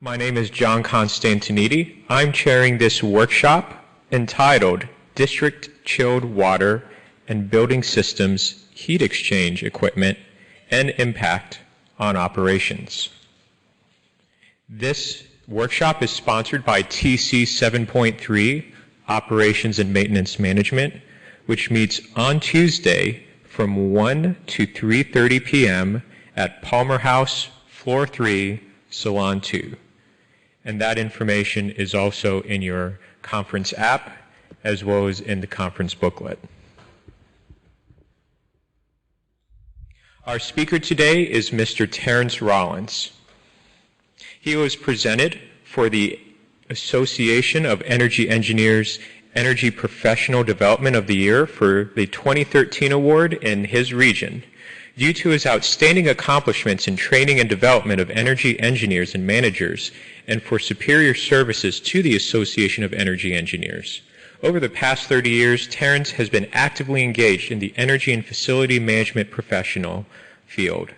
My name is John Constantinidi. I'm chairing this workshop entitled District Chilled Water and Building Systems Heat Exchange Equipment and Impact on Operations. This workshop is sponsored by TC 7.3, Operations and Maintenance Management, which meets on Tuesday from 1 to 3:30 p.m. at Palmer House, Floor 3, Salon 2. And that information is also in your conference app as well as in the conference booklet. Our speaker today is Mr. Terrence Rollins. He was presented for the Association of Energy Engineers Energy Professional Development of the Year for the 2013 award in his region, due to his outstanding accomplishments in training and development of energy engineers and managers, and for superior services to the Association of Energy Engineers. Over the past 30 years, Terrence has been actively engaged in the energy and facility management professional field.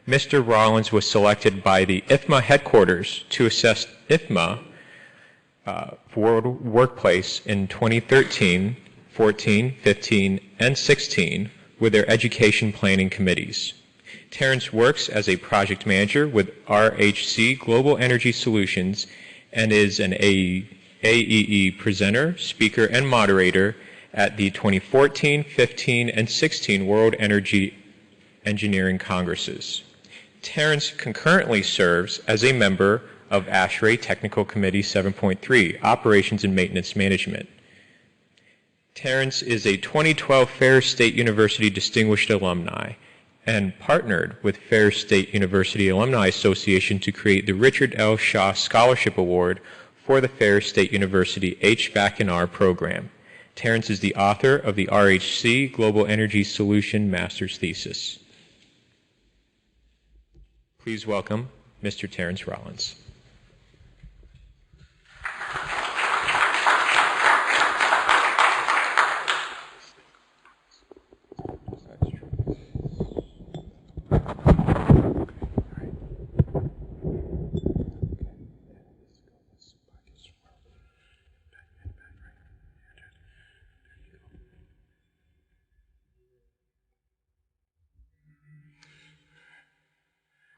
Mr. Rollins was selected by the IFMA headquarters to assess IFMA for workplace in 2013, 14, 15, and 16 with their education planning committees. Terrence works as a project manager with RHC Global Energy Solutions and is an AEE presenter, speaker, and moderator at the 2014, 15, and 16 World Energy Engineering Congresses. Terrence concurrently serves as a member of ASHRAE Technical Committee 7.3, Operations and Maintenance Management. Terrence is a 2012 Ferris State University Distinguished Alumni and partnered with Ferris State University Alumni Association to create the Richard L. Shaw Scholarship Award for the Ferris State University HVAC&R program. Terrence is the author of the RHC Global Energy Solution Master's Thesis. Please welcome Mr. Terrence Rollins.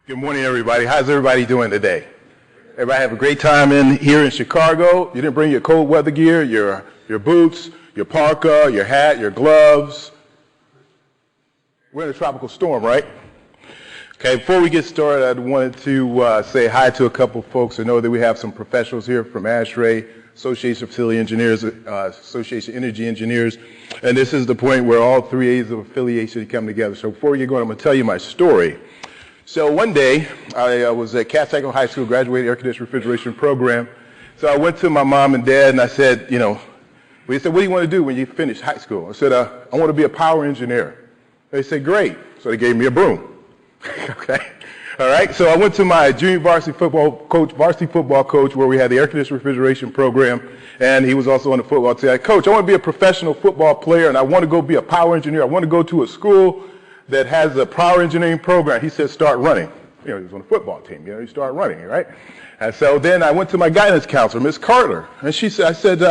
Good morning, everybody. How's everybody doing today? Everybody have a great time here in Chicago. You didn't bring your cold weather gear, your boots, your parka, your hat, your gloves. We're in a tropical storm, right? Okay, before we get started, I wanted to say hi to a couple of folks. I know that we have some professionals here from ASHRAE, Association of Facility Engineers, Association of Energy Engineers, and this is the point where all three A's of affiliation come together. So before we get going, I'm going to tell you my story. So one day, I was at Catskill High School, graduated air conditioning refrigeration program. So I went to my mom and dad and I said, they said, what do you want to do when you finish high school? I said, I want to be a power engineer. They said, great. So they gave me a broom. Okay. All right. So I went to my junior varsity football coach, where we had the air conditioning refrigeration program. And he was also on the football team. I said, Coach, I want to be a professional football player and I want to go be a power engineer. I want to go to a school that has a power engineering program. He said, start running. He was on the football team. You start running, right? And so then I went to my guidance counselor, Ms. Carter, and I said,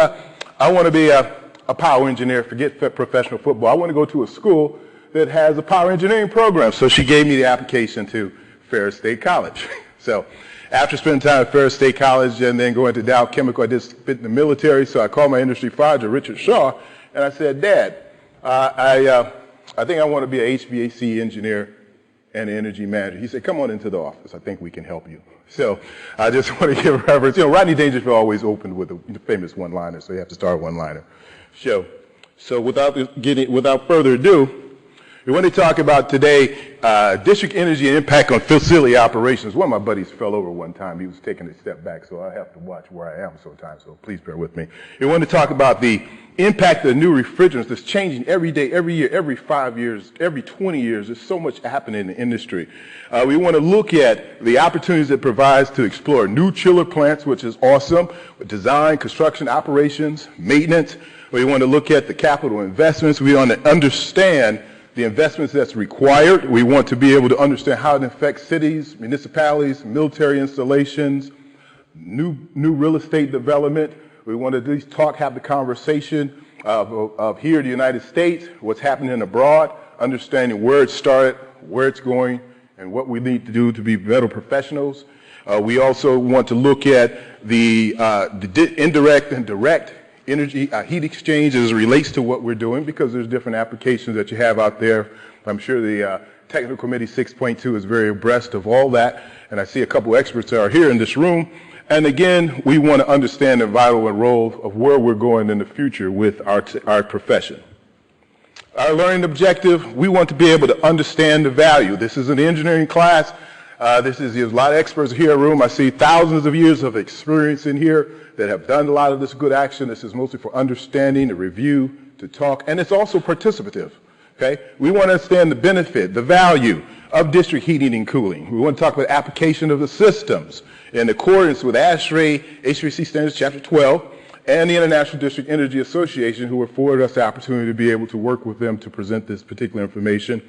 I want to be a power engineer, forget professional football. I want to go to a school that has a power engineering program. So she gave me the application to Ferris State College. So after spending time at Ferris State College and then going to Dow Chemical, I did fit in the military. So I called my industry advisor, Richard Shaw, and I said, Dad, I think I want to be an HVAC engineer and an energy manager. He said, come on into the office. I think we can help you. So I just want to give reference. Rodney Dangerfield always opened with the famous one-liner, so you have to start one-liner. So without further ado, we want to talk about today district energy and impact on facility operations. One of my buddies fell over one time. He was taking a step back, so I have to watch where I am sometimes, so please bear with me. We want to talk about the impact of the new refrigerants that's changing every day, every year, every 5 years, every 20 years. There's so much happening in the industry. We want to look at the opportunities it provides to explore new chiller plants, which is awesome, with design, construction, operations, maintenance. We want to look at the capital investments. We want to understand the investments that's required. We want to be able to understand how it affects cities, municipalities, military installations, new real estate development. We want to at least have the conversation of here in the United States, what's happening abroad, understanding where it started, where it's going, and what we need to do to be better professionals. We also want to look at the indirect and direct energy heat exchange as it relates to what we're doing, because there's different applications that you have out there. I'm sure the Technical Committee 6.2 is very abreast of all that, and I see a couple experts that are here in this room. And again, we want to understand the vital role of where we're going in the future with our profession. Our learning objective, we want to be able to understand the value. This is an engineering class. There's a lot of experts here in the room. I see thousands of years of experience in here that have done a lot of this good action. This is mostly for understanding, to review, to talk, and it's also participative. Okay? We want to understand the benefit, the value of district heating and cooling. We want to talk about application of the systems in accordance with ASHRAE, HVAC Standards Chapter 12, and the International District Energy Association, who afforded us the opportunity to be able to work with them to present this particular information.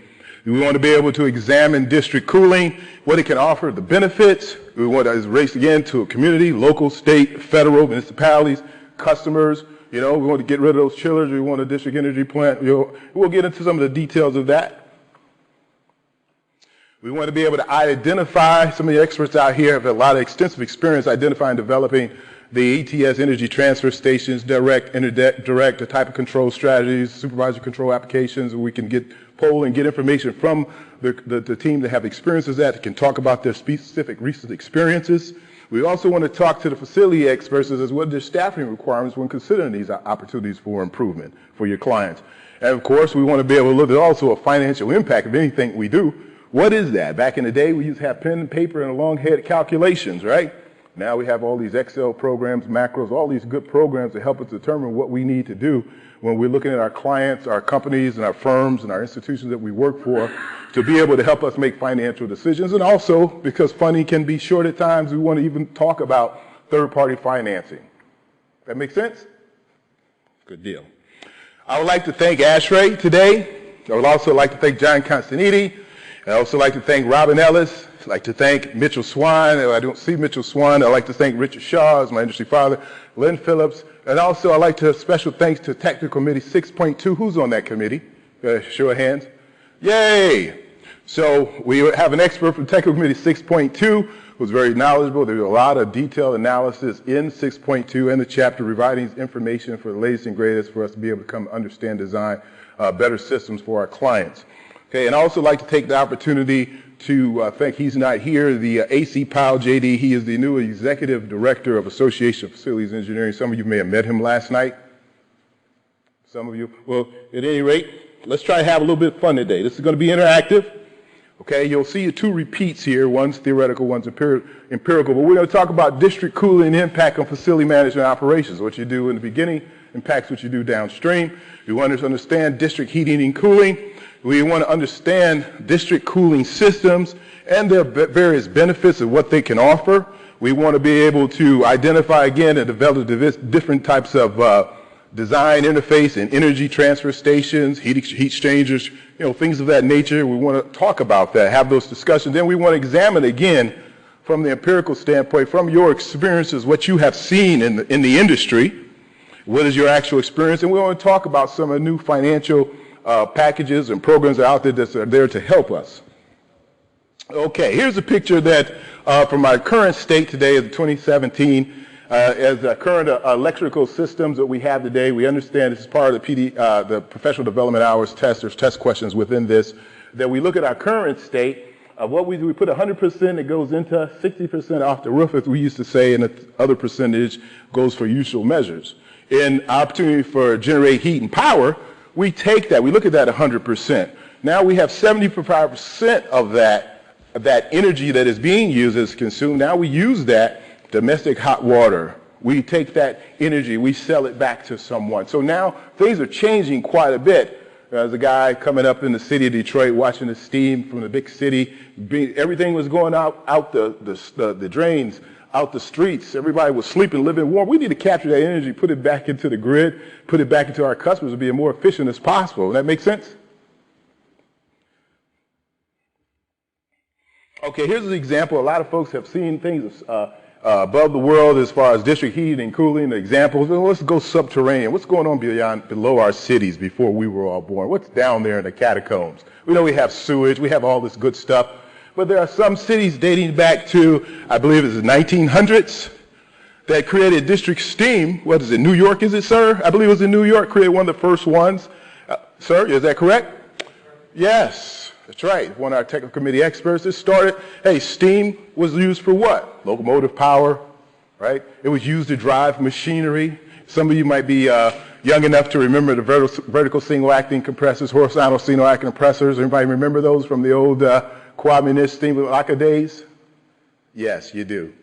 We want to be able to examine district cooling, what it can offer, the benefits. We want to race again to a community, local, state, federal, municipalities, customers. We want to get rid of those chillers. We want a district energy plant. We'll get into some of the details of that. We want to be able to identify, some of the experts out here have a lot of extensive experience identifying and developing the ETS energy transfer stations, direct, indirect, the type of control strategies, supervisor control applications. We can poll and get information from the team that have experiences that can talk about their specific recent experiences. We also want to talk to the facility experts as well as their staffing requirements when considering these opportunities for improvement for your clients. And of course, we want to be able to look at also a financial impact of anything we do. What is that? Back in the day, we used to have pen and paper and long-headed calculations, right? Now we have all these Excel programs, macros, all these good programs to help us determine what we need to do when we're looking at our clients, our companies, and our firms and our institutions that we work for to be able to help us make financial decisions. And also, because funding can be short at times, we want to even talk about third-party financing. That make sense? Good deal. I would like to thank ASHRAE today. I would also like to thank John Constantini. I'd also like to thank Robin Ellis. I'd like to thank Mitchell Swan. I don't see Mitchell Swan. I'd like to thank Richard Shaw as my industry father, Lynn Phillips. And also I'd like to special thanks to Technical Committee 6.2. Who's on that committee? Show of hands. Yay! So we have an expert from Technical Committee 6.2 who's very knowledgeable. There's a lot of detailed analysis in 6.2 and the chapter providing information for the latest and greatest for us to be able to come understand, design better systems for our clients. Okay, and I also like to take the opportunity to thank, he's not here, the AC Powell JD. He is the new Executive Director of Association of Facilities Engineering. Some of you may have met him last night. Some of you. Well, at any rate, let's try to have a little bit of fun today. This is going to be interactive. Okay, you'll see two repeats here. One's theoretical, one's empirical. But we're going to talk about district cooling and impact on facility management operations. What you do in the beginning impacts what you do downstream. We want to understand district heating and cooling. We want to understand district cooling systems and their various benefits of what they can offer. We want to be able to identify again and develop different types of design interface and energy transfer stations, heat exchangers, things of that nature. We want to talk about that, have those discussions. Then we want to examine again from the empirical standpoint, from your experiences, what you have seen in the industry. What is your actual experience? And we want to talk about some of the new financial packages and programs out there that are there to help us. Okay, here's a picture that from our current state today of 2017, as the current electrical systems that we have today. We understand this is part of the professional development hours test. There's test questions within this. That we look at our current state. What we do, we put 100% that goes into 60% off the roof, as we used to say, and the other percentage goes for useful measures. In opportunity for generate heat and power, we take that, we look at that 100%. Now we have 75% of that energy that is being used is consumed. Now we use that domestic hot water. We take that energy, we sell it back to someone. So now things are changing quite a bit. There's a guy coming up in the city of Detroit watching the steam from the big city. Everything was going out the drains, out the streets. Everybody was sleeping, living warm. We need to capture that energy, put it back into the grid, put it back into our customers to be as more efficient as possible. Does that make sense? Okay, here's an example. A lot of folks have seen things, above the world as far as district heating and cooling, the examples. Well, let's go subterranean. What's going on below our cities before we were all born? What's down there in the catacombs? We know we have sewage, we have all this good stuff, but there are some cities dating back to, I believe it's the 1900s, that created district steam. What is it, New York, is it, sir? I believe it was in New York, created one of the first ones. Sir, is that correct? Yes, that's right. One of our technical committee experts that started, hey, steam was used for what? Locomotive power, right? It was used to drive machinery. Some of you might be young enough to remember the vertical single acting compressors, horizontal single acting compressors. Everybody remember those from the old communist steam locker days? Yes, you do.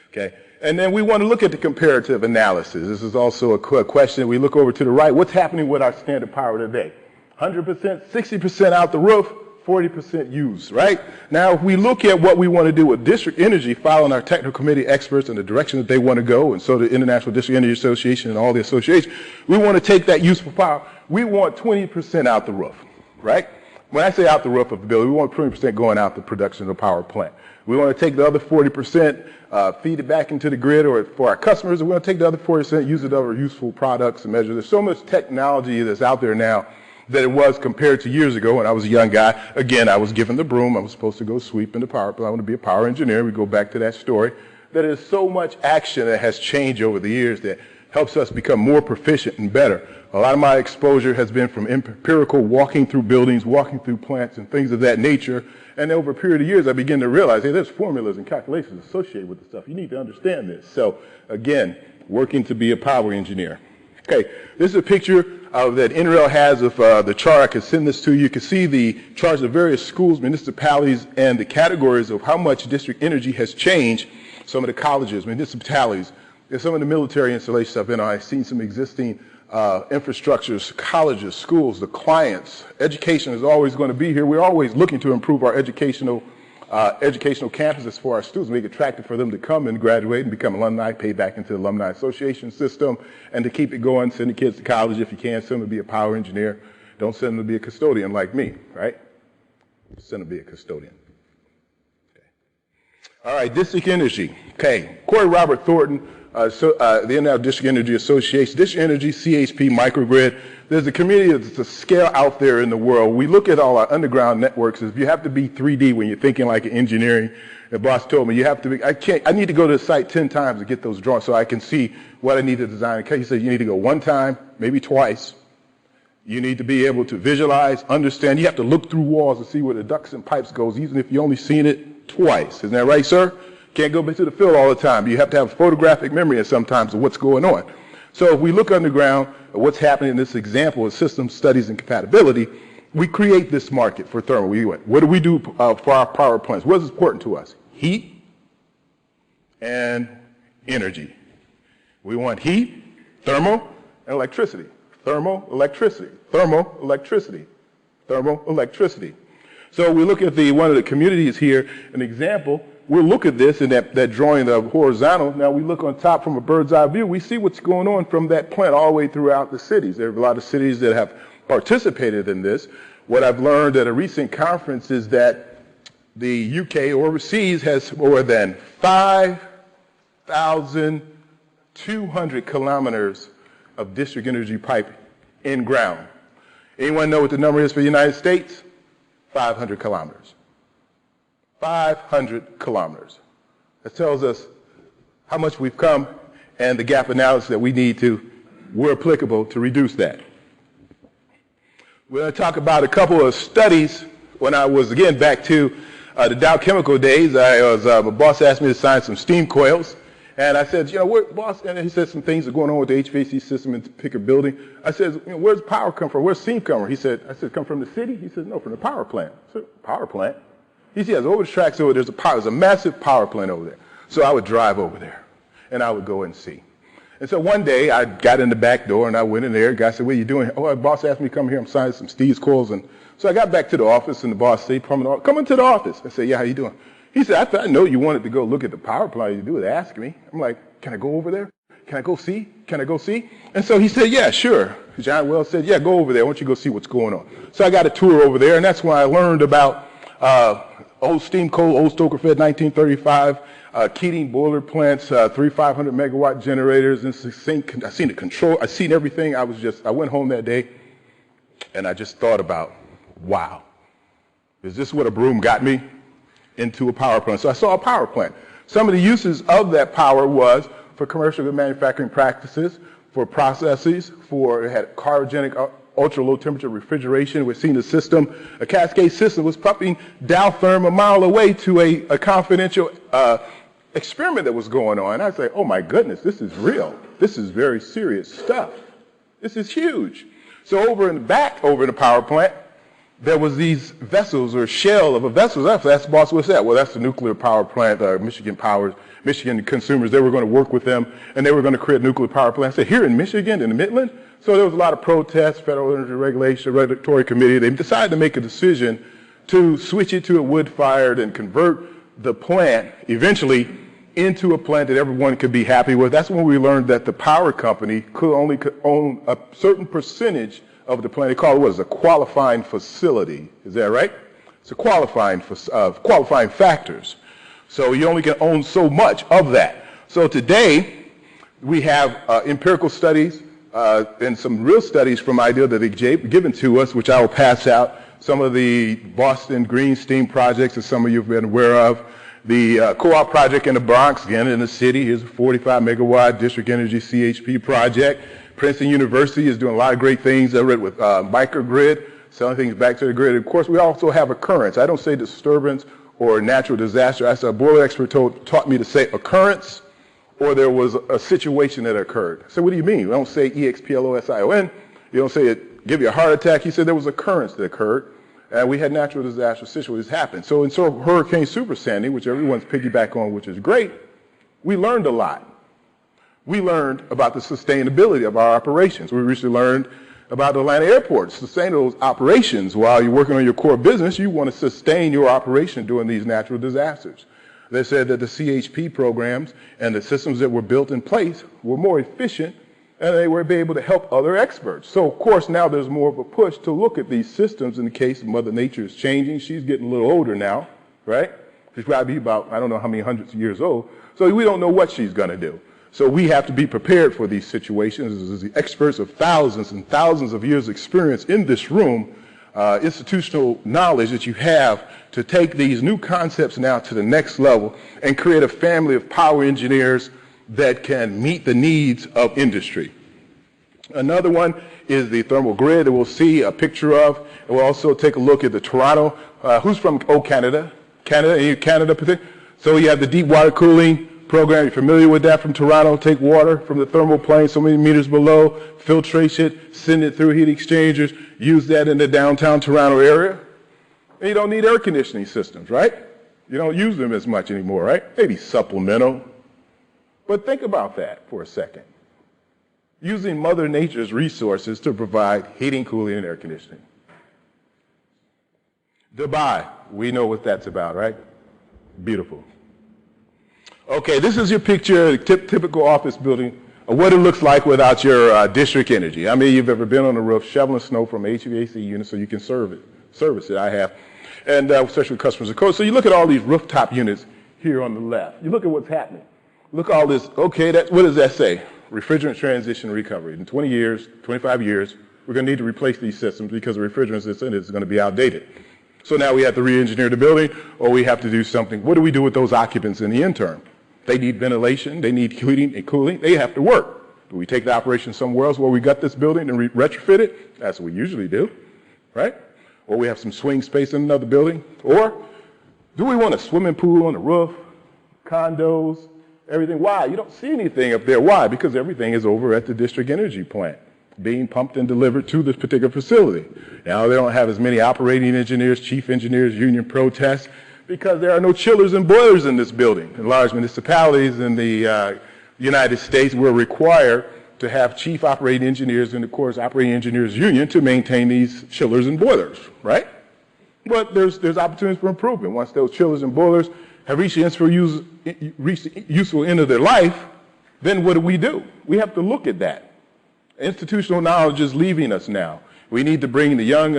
Okay. And then we want to look at the comparative analysis. This is also a question. We look over to the right. What's happening with our standard power today? 100%, 60% out the roof, 40% used, right? Now, if we look at what we want to do with district energy, following our technical committee experts and the direction that they want to go, and so the International District Energy Association and all the associations, we want to take that useful power. We want 20% out the roof, right? When I say out the roof of the building, we want 20% going out the production of the power plant. We want to take the other 40%, feed it back into the grid or for our customers, and we want to take the other 40%, use it other useful products and measures. There's so much technology that's out there now that it was compared to years ago when I was a young guy. Again, I was given the broom. I was supposed to go sweep in the power plant. I want to be a power engineer. We go back to that story. There's so much action that has changed over the years that helps us become more proficient and better. A lot of my exposure has been from empirical walking through buildings, walking through plants and things of that nature. And over a period of years, I began to realize, hey, there's formulas and calculations associated with the stuff. You need to understand this. So again, working to be a power engineer. Okay, this is a picture that NREL has of the chart. I can send this to you. You can see the charts of various schools, municipalities, and the categories of how much district energy has changed. Some of the colleges, municipalities, and some of the military installations I've been on. I've seen some existing infrastructures, colleges, schools, the clients. Education is always going to be here. We're always looking to improve our educational campuses for our students, make it attractive for them to come and graduate and become alumni, pay back into the alumni association system, and to keep it going, send the kids to college if you can, send them to be a power engineer. Don't send them to be a custodian like me, right? Send them to be a custodian. Okay. All right, district energy. Okay, Corey Robert Thornton, the International District Energy Association, District Energy, CHP, Microgrid. There's a community that's a scale out there in the world. We look at all our underground networks. If you have to be 3D when you're thinking like engineering, the boss told me you have to be, I need to go to the site 10 times to get those drawings so I can see what I need to design. He said you need to go one time, maybe twice. You need to be able to visualize, understand. You have to look through walls to see where the ducts and pipes goes, even if you only seen it twice. Isn't that right, sir? Can't go back to the field all the time. You have to have photographic memory sometimes of what's going on. So if we look underground at what's happening in this example of system studies and compatibility, we create this market for thermal. What do we do for our power plants? What is important to us? Heat and energy. We want heat, thermal, and electricity. Thermal, electricity, thermal, electricity, thermal, electricity. So we look at one of the communities here, an example. We'll look at this in that drawing of horizontal. Now we look on top from a bird's eye view. We see what's going on from that plant all the way throughout the cities. There are a lot of cities that have participated in this. What I've learned at a recent conference is that the UK overseas has more than 5,200 kilometers of district energy pipe in ground. Anyone know what the number is for the United States? 500 kilometers. 500 kilometers. That tells us how much we've come and the gap analysis that we need to, where applicable, to reduce that. We're going to talk about a couple of studies. When I was, again, back to the Dow Chemical days, my boss asked me to sign some steam coils. And I said, boss, and he said some things are going on with the HVAC system in Picker building. I said, where's power come from? Where's steam come from? I said, come from the city? He said, no, from the power plant. I said, power plant? He says, over the tracks over there's a massive power plant over there. So I would drive over there, and I would go and see. And so one day, I got in the back door, and I went in there. The guy said, what are you doing? Oh, the boss asked me to come here. I'm signing some Steve's coils. And so I got back to the office, and the boss said, come into the office. I said, yeah, how you doing? He said, I know you wanted to go look at the power plant. You do it, ask me. I'm like, can I go over there? Can I go see? Can I go see? And so he said, yeah, sure. John Wells said, yeah, go over there. I want you to go see what's going on. So I got a tour over there, and that's when I learned about old steam coal, old stoker fed 1935, Keating boiler plants, 500 megawatt generators, and I seen the control, I seen everything. I went home that day and I just thought about, wow, is this what a broom got me into a power plant? So I saw a power plant. Some of the uses of that power was for commercial good manufacturing practices, for processes, it had cryogenic ultra low temperature refrigeration. We've seen the system, a cascade system was pumping Dow-therm a mile away to a confidential experiment that was going on. I say, oh my goodness, this is real. This is very serious stuff. This is huge. So over in the power plant, there was these vessels or shell of a vessel. I asked the boss, what's that? Well, that's the nuclear power plant, Michigan consumers. They were going to work with them, and they were going to create a nuclear power plant. I said, here in Michigan, in the Midland? So there was a lot of protests, Federal Energy Regulatory Committee. They decided to make a decision to switch it to a wood-fired and convert the plant eventually into a plant that everyone could be happy with. That's when we learned that the power company could own a certain percentage of the plant. They call it what is a qualifying facility. Is that right? It's a qualifying factors. So you only can own so much of that. So today we have empirical studies and some real studies from IDEA that they've given to us, which I will pass out. Some of the Boston Green Steam projects that some of you have been aware of. The co-op project in the Bronx, again in the city, here's a 45 megawatt district energy CHP project. Princeton University is doing a lot of great things with microgrid, selling things back to the grid. Of course, we also have occurrence. I don't say disturbance or natural disaster. As a boiler expert taught me to say occurrence, or there was a situation that occurred. So what do you mean? You don't say EXPLOSION. You don't say it give you a heart attack. He said there was occurrence that occurred. And we had natural disaster situations happen. So in Hurricane Super Sandy, which everyone's piggyback on, which is great, we learned a lot. We learned about the sustainability of our operations. We recently learned about Atlanta Airport, sustain those operations while you're working on your core business. You want to sustain your operation during these natural disasters. They said that the CHP programs and the systems that were built in place were more efficient, and they were able to help other experts. So, of course, now there's more of a push to look at these systems in the case of Mother Nature is changing. She's getting a little older now, right? She's probably about, I don't know how many hundreds of years old. So we don't know what she's going to do. So we have to be prepared for these situations. As the experts of thousands and thousands of years' experience in this room, institutional knowledge that you have to take these new concepts now to the next level and create a family of power engineers that can meet the needs of industry. Another one is the thermal grid that we'll see a picture of. And we'll also take a look at the Toronto. Who's from Canada? Canada. So you have the deep water cooling program. You're familiar with that from Toronto. Take water from the thermal plane so many meters below, filtrate it, send it through heat exchangers, use that in the downtown Toronto area. And you don't need air conditioning systems, right? You don't use them as much anymore, right? Maybe supplemental. But think about that for a second. Using Mother Nature's resources to provide heating, cooling, and air conditioning. Dubai, we know what that's about, right? Beautiful. Okay, this is your picture, a typical office building, of what it looks like without your district energy. I mean, you've ever been on the roof shoveling snow from an HVAC unit so you can service it. I have, and especially with customers of course. So you look at all these rooftop units here on the left. You look at what's happening. Look at all this. Okay, what does that say? Refrigerant transition recovery. In 20 years, 25 years, we're going to need to replace these systems because the refrigerant that's in it is going to be outdated. So now we have to re-engineer the building, or we have to do something. What do we do with those occupants in the interim? They need ventilation. They need heating and cooling. They have to work. Do we take the operation somewhere else where we got this building and retrofit it? That's what we usually do, right? Or we have some swing space in another building. Or do we want a swimming pool on the roof, condos, everything? Why? You don't see anything up there. Why? Because everything is over at the district energy plant being pumped and delivered to this particular facility. Now they don't have as many operating engineers, chief engineers, union protests, because there are no chillers and boilers in this building. In large municipalities in the United States, we're required to have chief operating engineers and, of course, operating engineers union to maintain these chillers and boilers, right? But there's opportunities for improvement. Once those chillers and boilers have reached the useful end of their life, then what do? We have to look at that. Institutional knowledge is leaving us now. We need to bring the young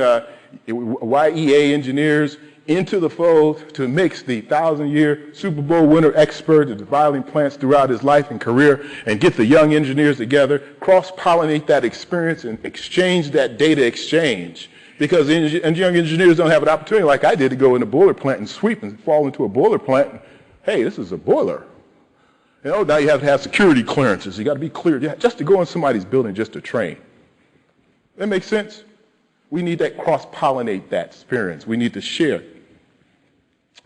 YEA engineers into the fold to mix the 1,000-year Super Bowl winner expert that's violating plants throughout his life and career and get the young engineers together, cross-pollinate that experience and exchange that data exchange. Because young engineers don't have an opportunity like I did to go in a boiler plant and sweep and fall into a boiler plant. And, hey, this is a boiler. You know, now you have to have security clearances. You got to be cleared just to go in somebody's building just to train. That makes sense? We need that cross-pollinate that experience. We need to share.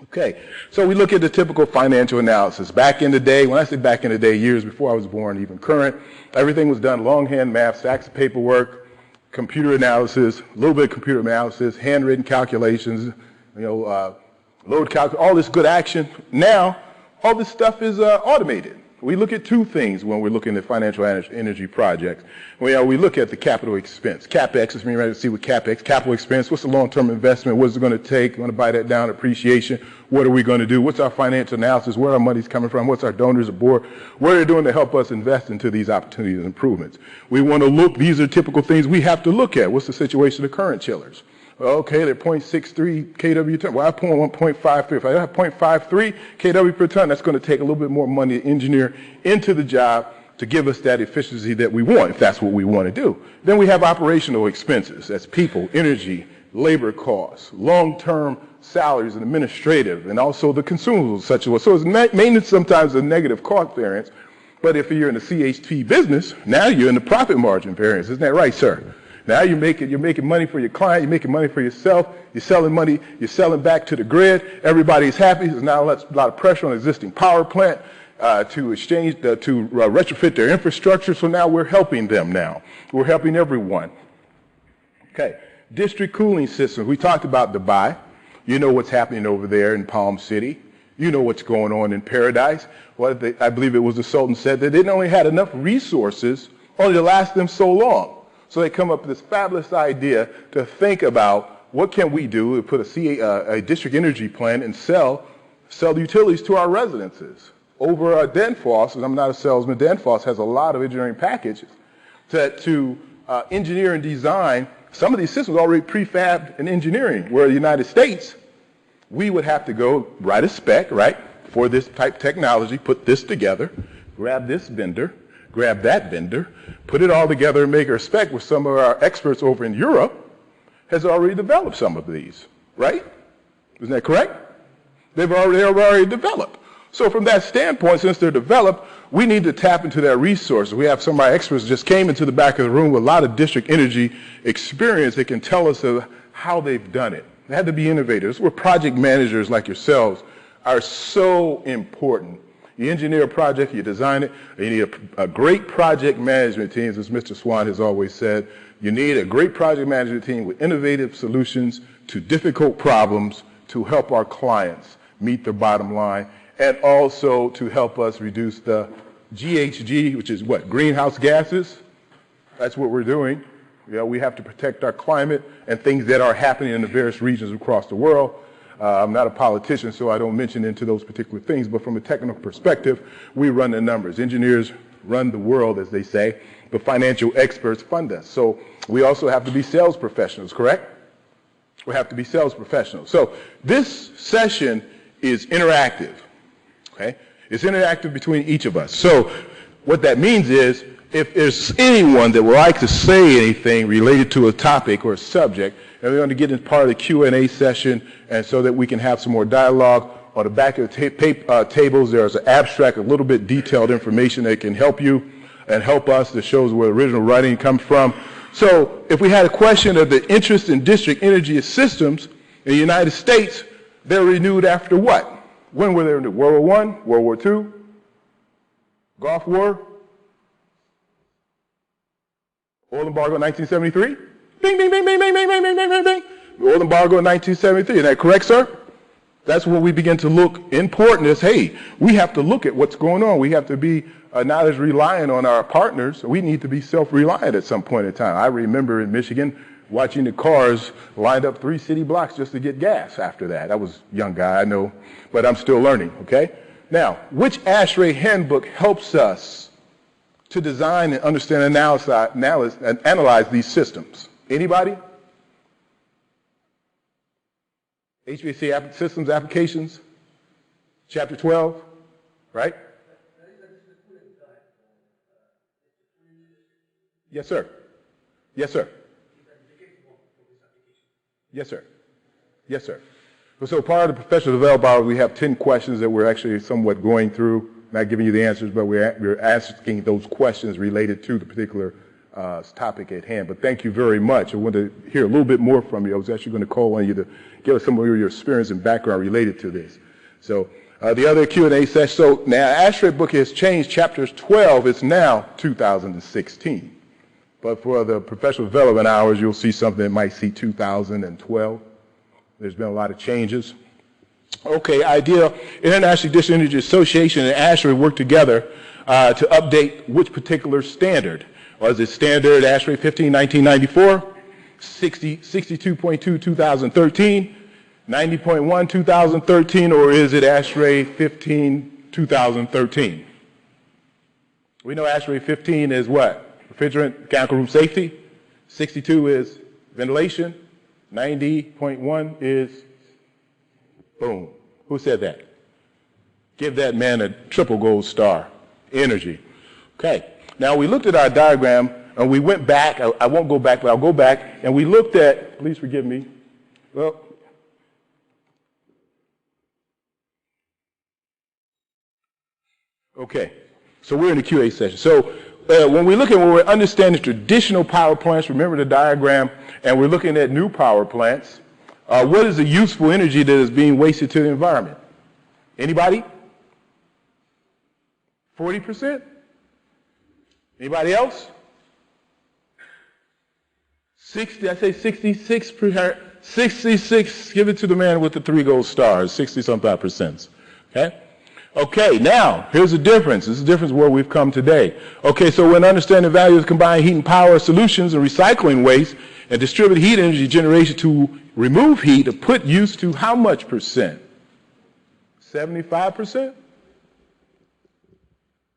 Okay, so we look at the typical financial analysis. Back in the day, when I say back in the day, years before I was born, even current, everything was done longhand math, stacks of paperwork, computer analysis, a little bit of computer analysis, handwritten calculations, load calc, all this good action. Now, all this stuff is automated. We look at two things when we're looking at financial energy projects. We look at the capital expense. CapEx is when you're ready to see what CapEx, capital expense, what's the long-term investment, what's it going to take, we're going to buy that down, appreciation, what are we going to do, what's our financial analysis, where our money's coming from, what's our donors aboard, what are they doing to help us invest into these opportunities and improvements. We want to look, these are typical things we have to look at. What's the situation of current chillers? Okay, they're 0.63 kW per ton. Well, I want 1.53. If I have 0.53 kW per ton, that's going to take a little bit more money to engineer into the job to give us that efficiency that we want, if that's what we want to do. Then we have operational expenses. That's people, energy, labor costs, long-term salaries and administrative, and also the consumables such as. So it's maintenance sometimes a negative cost variance, but if you're in the CHP business, now you're in the profit margin variance. Isn't that right, sir? Now you're making money for your client, you're making money for yourself, you're selling money, you're selling back to the grid, everybody's happy. There's now a lot of pressure on existing power plant to retrofit their infrastructure, so now we're helping them now. We're helping everyone. Okay, district cooling systems. We talked about Dubai. You know what's happening over there in Palm City. You know what's going on in Paradise. I believe it was the Sultan said that they didn't only had enough resources only to last them so long. So they come up with this fabulous idea to think about what can we do to put a district energy plant and sell the utilities to our residences. Over at Danfoss, and I'm not a salesman, Danfoss has a lot of engineering packages to engineer and design. Some of these systems already prefabbed in engineering, where the United States, we would have to go write a spec, right, for this type of technology, put this together, grab this vendor, grab that vendor, put it all together and make a spec with some of our experts over in Europe has already developed some of these, right? Isn't that correct? They've already developed. So from that standpoint, since they're developed, we need to tap into that resource. We have some of our experts just came into the back of the room with a lot of district energy experience that can tell us of how they've done it. They had to be innovators. Where project managers like yourselves are so important. You engineer a project, you design it, and you need a great project management team, as Mr. Swan has always said. You need a great project management team with innovative solutions to difficult problems to help our clients meet their bottom line, and also to help us reduce the GHG, which is what? Greenhouse gases. That's what we're doing. We have to protect our climate and things that are happening in the various regions across the world. I'm not a politician, so I don't mention into those particular things, but from a technical perspective, we run the numbers. Engineers run the world, as they say, but financial experts fund us. So we also have to be sales professionals, correct? We have to be sales professionals. So this session is interactive, okay? It's interactive between each of us. So what that means is, if there's anyone that would like to say anything related to a topic or a subject, and we're going to get into part of the Q&A session, and so that we can have some more dialogue. On the back of the tables, there's an abstract, a little bit detailed information that can help you and help us that shows where the original writing comes from. So if we had a question of the interest in district energy systems in the United States, they're renewed after what? When were they renewed? World War I, World War II, Gulf War, oil embargo in 1973? Bing, bing, bing, bing, bing, bing, bing, bing, bing, bing. Oil embargo in 1973. Is that correct, sir? That's when we begin to look important as, hey, we have to look at what's going on. We have to be not as reliant on our partners. We need to be self-reliant at some point in time. I remember in Michigan watching the cars lined up 3 city blocks just to get gas after that. I was a young guy, I know, but I'm still learning, okay? Now, which ASHRAE handbook helps us to design and understand and analyze these systems? Anybody? HVAC systems applications, chapter 12, right? Yes, sir. Yes, sir. Yes, sir. Yes, sir. So part of the professional development hour, we have 10 questions that we're actually somewhat going through, not giving you the answers, but we're asking those questions related to the particular topic at hand. But thank you very much. I want to hear a little bit more from you. I was actually going to call on you to give us some of your experience and background related to this. So the other Q&A session. So now ASHRAE book has changed. Chapters 12 is now 2016. But for the professional development hours, you'll see something that might see 2012. There's been a lot of changes. Okay, IDEA, International District Energy Association and ASHRAE work together to update which particular standard. Was it standard ASHRAE 15, 1994, 62.2, 2013, 90.1, 2013, or is it ASHRAE 15, 2013? We know ASHRAE 15 is what? Refrigerant, mechanical room safety. 62 is ventilation. 90.1 is, boom. Who said that? Give that man a triple gold star. Energy. Okay. Now we looked at our diagram and we went back. I won't go back, but I'll go back. And we looked at, please forgive me. Well, okay. So we're in the QA session. So when we we're understanding traditional power plants, remember the diagram, and we're looking at new power plants. What is the useful energy that is being wasted to the environment? Anybody? 40%? Anybody else? 60, I say 66%. 66, give it to the man with the 3 gold stars, 60-something percent. Okay? Okay, now, here's the difference. This is the difference where we've come today. Okay, so when understanding the value of combined heat and power solutions and recycling waste and distributed heat energy generation to remove heat to put use to how much percent? 75%?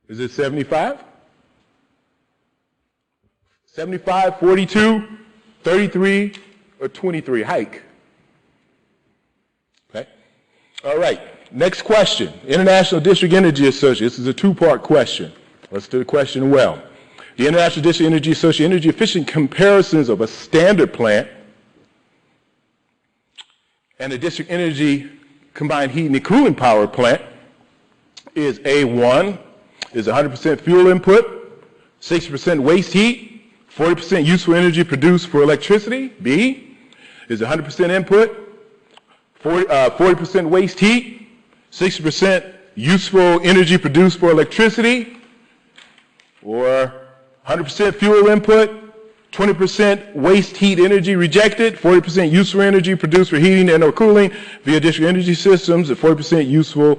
Is it 75? 75, 42, 33, or 23? Hike. Okay. All right. Next question. International District Energy Association. This is a 2-part question. Let's do the question well. The International District Energy Association energy efficient comparisons of a standard plant and a district energy combined heat and cooling power plant is A1 is 100% fuel input, 60% waste heat, 40% useful energy produced for electricity. B is 100% input, 40% waste heat, 60% useful energy produced for electricity, or 100% fuel input, 20% waste heat energy rejected, 40% useful energy produced for heating and or cooling via district energy systems, and 40% useful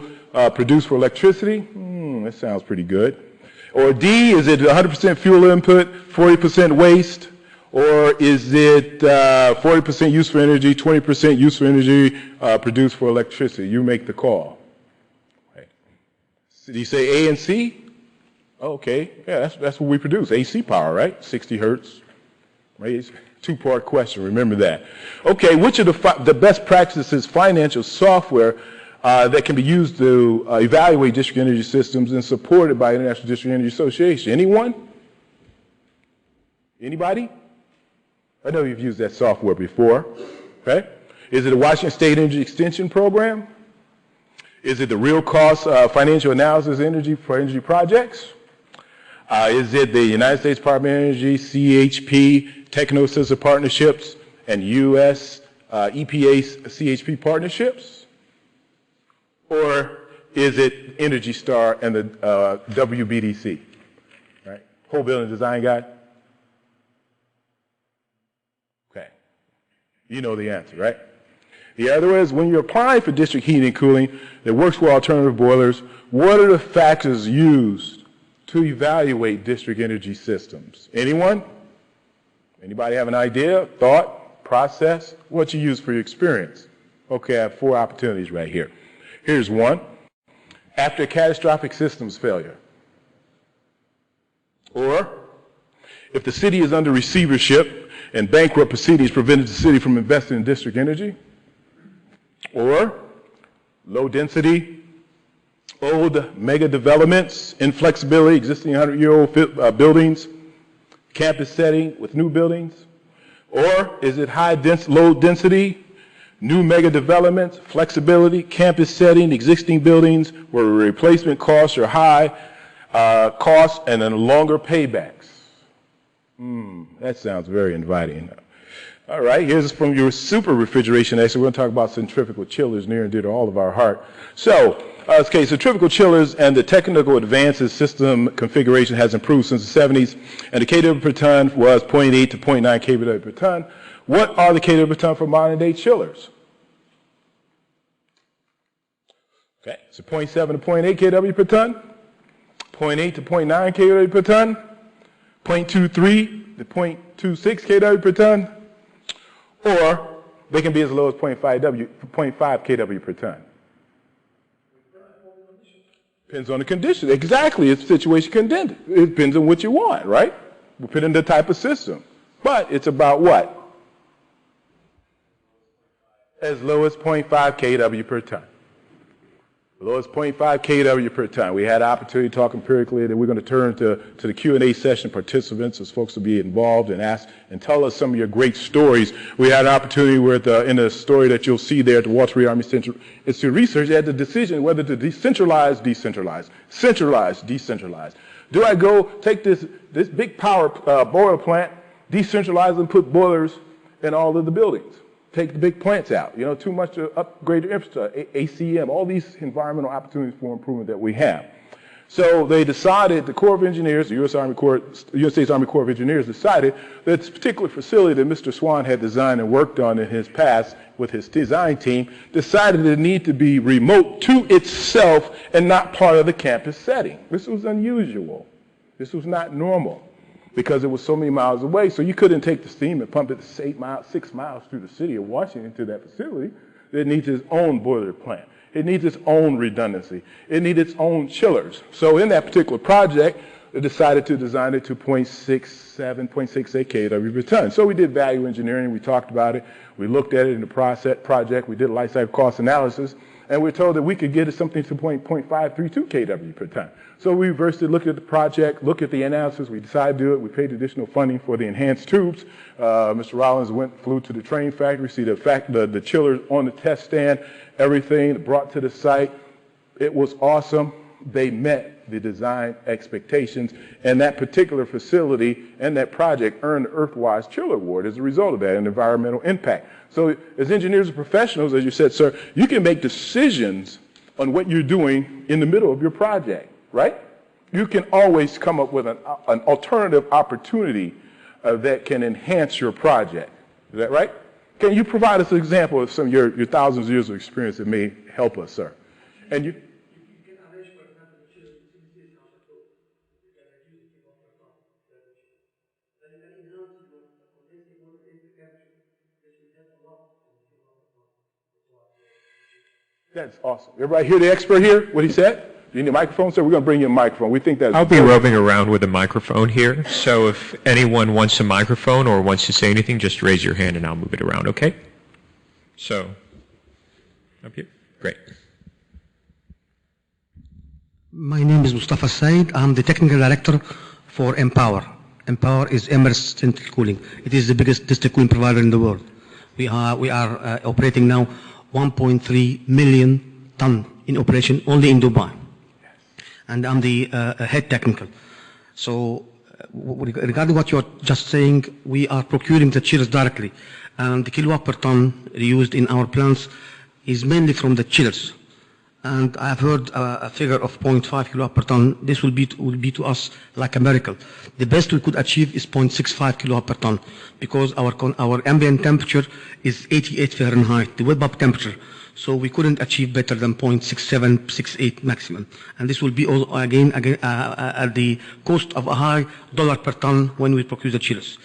produced for electricity. That sounds pretty good. Or D, is it 100% fuel input, 40% waste, or is it 40% useful energy, 20% useful energy produced for electricity? You make the call. Right. So do you say A and C? Okay, yeah, that's what we produce, AC power, right? 60 hertz. Right? It's a 2-part question, remember that. Okay, which of the best practices financial software that can be used to evaluate district energy systems and supported by International District Energy Association? Anyone? Anybody? I know you've used that software before. Okay? Is it the Washington State Energy Extension Program? Is it the real cost financial analysis for energy projects? Is it the United States Department of Energy, CHP, Techno-Assisted Partnerships, and U.S. EPA CHP partnerships? Or is it Energy Star and the WBDC? Right? Whole Building Design Guide? Okay. You know the answer, right? The other is, when you're applying for district heating and cooling that works for alternative boilers, what are the factors used to evaluate district energy systems? Anyone? Anybody have an idea, thought, process? What you use for your experience? Okay, I have 4 opportunities right here. Here's one. After a catastrophic systems failure. Or if the city is under receivership and bankrupt proceedings prevented the city from investing in district energy. Or low density, old mega developments, inflexibility, existing 100-year-old buildings, campus setting with new buildings? Or is it low density, new mega developments, flexibility, campus setting, existing buildings where replacement costs are high, costs and then longer paybacks? That sounds very inviting. All right, here's from your super refrigeration expert. We're going to talk about centrifugal chillers, near and dear to all of our heart. So, centrifugal chillers and the technical advances system configuration has improved since the 70s, and the kW per ton was 0.8 to 0.9 kW per ton. What are the kW per ton for modern day chillers? Okay, so 0.7 to 0.8 kW per ton, 0.8 to 0.9 kW per ton, 0.23 to 0.26 kW per ton, or they can be as low as 0.5 kW per ton. Depends on the condition. Exactly, it's situation condensed. It depends on what you want, right? We put in the type of system. But it's about what? As low as 0.5 kW per ton. Below is 0.5 kW per ton. We had an opportunity to talk empirically, and we're going to turn to the Q&A session. Participants, as folks will be involved and ask and tell us some of your great stories. We had an opportunity where in the story that you'll see there at the Walter Reed Army Institute of Research, they had the decision whether to decentralize, centralize, decentralize. Do I go take this big power boiler plant, decentralize and put boilers in all of the buildings? Take the big plants out, too much to upgrade the infrastructure, ACM, all these environmental opportunities for improvement that we have. So they decided, the Corps of Engineers, the United States Army Corps of Engineers decided that this particular facility that Mr. Swan had designed and worked on in his past with his design team, decided it needed to be remote to itself and not part of the campus setting. This was unusual. This was not normal, because it was so many miles away. So you couldn't take the steam and pump it 6 miles through the city of Washington to that facility. It needs its own boiler plant. It needs its own redundancy. It needs its own chillers. So in that particular project, they decided to design it to 0.67, 0.68 kW per ton. So we did value engineering. We talked about it. We looked at it in the project. We did a life cycle cost analysis. And we're told that we could get it something to 0.532 kW per ton. So we reversed it, looked at the project, looked at the analysis. We decided to do it. We paid additional funding for the enhanced tubes. Mr. Rollins flew to the train factory, see the chillers on the test stand, everything brought to the site. It was awesome. They met the design expectations, and that particular facility and that project earned the Earthwise Chiller Award as a result of that, and environmental impact. So as engineers and professionals, as you said, sir, you can make decisions on what you're doing in the middle of your project, right? You can always come up with an alternative opportunity that can enhance your project. Is that right? Can you provide us an example of some of your thousands of years of experience that may help us, sir? And you That's awesome. Everybody hear the expert here, what he said? Do you need a microphone, sir? We're going to bring you a microphone. We think that I'll be roving around with a microphone here, so if anyone wants a microphone or wants to say anything, just raise your hand and I'll move it around, okay? So, up here. Great. My name is Mustafa Said. I'm the technical director for Empower. Empower is immersed central cooling. It is the biggest district cooling provider in the world. We are operating now 1.3 million ton in operation only in Dubai. And I'm the head technical. So regarding what you're just saying, we are procuring the chillers directly. And the kilowatt per ton used in our plants is mainly from the chillers. And I've heard a figure of 0.5 kilowatt per ton. This will be to us like a miracle. The best we could achieve is 0.65 kilowatt per ton, because our ambient temperature is 88 Fahrenheit, the web-up temperature. So we couldn't achieve better than 0.67, 68 maximum. And this will be again at the cost of a high dollar per ton when we procure the chillers.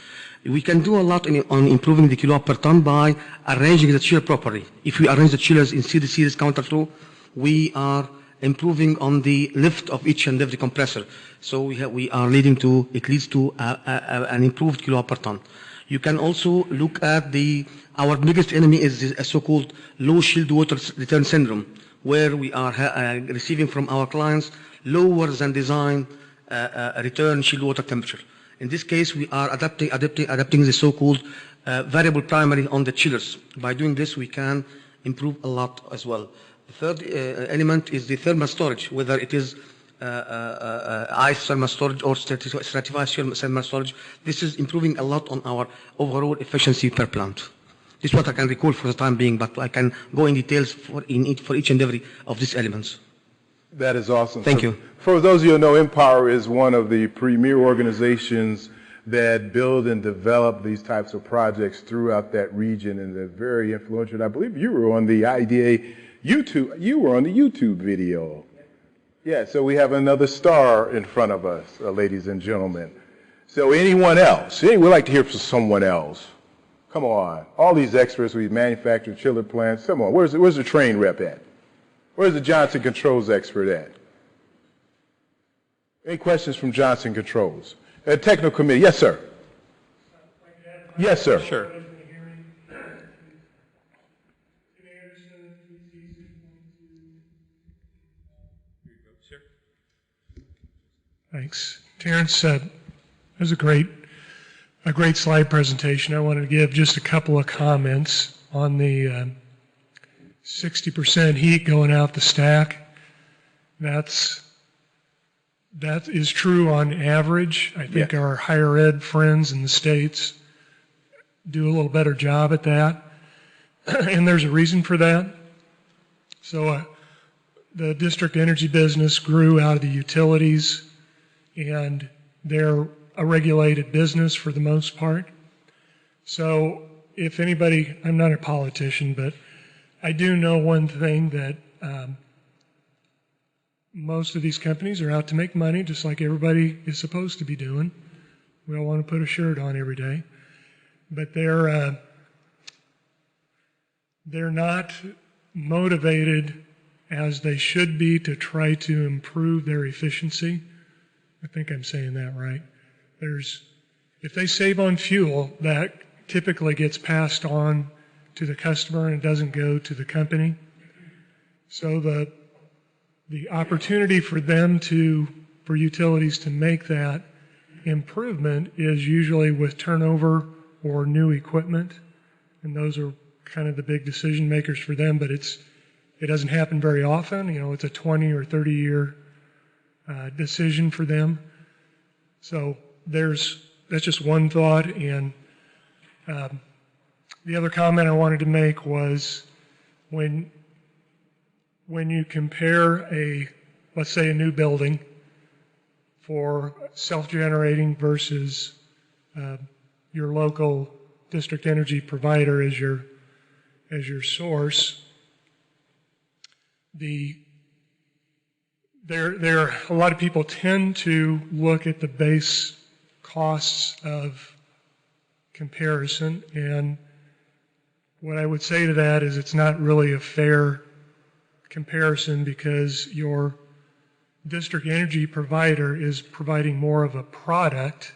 We can do a lot on improving the kilowatt per ton by arranging the chiller properly. If we arrange the chillers in series counterflow, we are improving on the lift of each and every compressor. So it leads to an improved kilowatt per ton. You can also look at our biggest enemy is a so-called low shield water return syndrome, where we are receiving from our clients lower than design return shield water temperature. In this case, we are adapting the so-called variable primary on the chillers. By doing this, we can improve a lot as well. The third element is the thermal storage, whether it is ice thermal storage or stratified thermal storage. This is improving a lot on our overall efficiency per plant. This is what I can recall for the time being, but I can go in details for each and every of these elements. That is awesome. Thank you. For those of you who know, Empower is one of the premier organizations that build and develop these types of projects throughout that region, and they're very influential. And I believe you were on the IDA YouTube. You were on the YouTube video. Yeah, so we have another star in front of us, ladies and gentlemen. So anyone else? We'd like to hear from someone else. Come on. All these experts, we manufacture chiller plants. Come on. Where's the train rep at? Where's the Johnson Controls expert at? Any questions from Johnson Controls? Technical committee. Yes, sir. Yes, sir. Sure. Thanks. Terrence, that was a great slide presentation. I wanted to give just a couple of comments on the 60% heat going out the stack. That is true on average. I think our higher ed friends in the States do a little better job at that. And there's a reason for that. So the district energy business grew out of the utilities, and they're a regulated business for the most part. So if anybody, I'm not a politician, but I do know one thing, that most of these companies are out to make money, just like everybody is supposed to be doing. We all want to put a shirt on every day. But they're not motivated as they should be to try to improve their efficiency. I think I'm saying that right. If they save on fuel, that typically gets passed on to the customer and it doesn't go to the company. So the opportunity for utilities to make that improvement is usually with turnover or new equipment, and those are kind of the big decision makers for them, but it doesn't happen very often. It's a 20 or 30 year decision for them. So that's just one thought. And the other comment I wanted to make was when you compare let's say a new building for self-generating versus your local district energy provider as your source, a lot of people tend to look at the base costs of comparison, and what I would say to that is it's not really a fair comparison, because your district energy provider is providing more of a product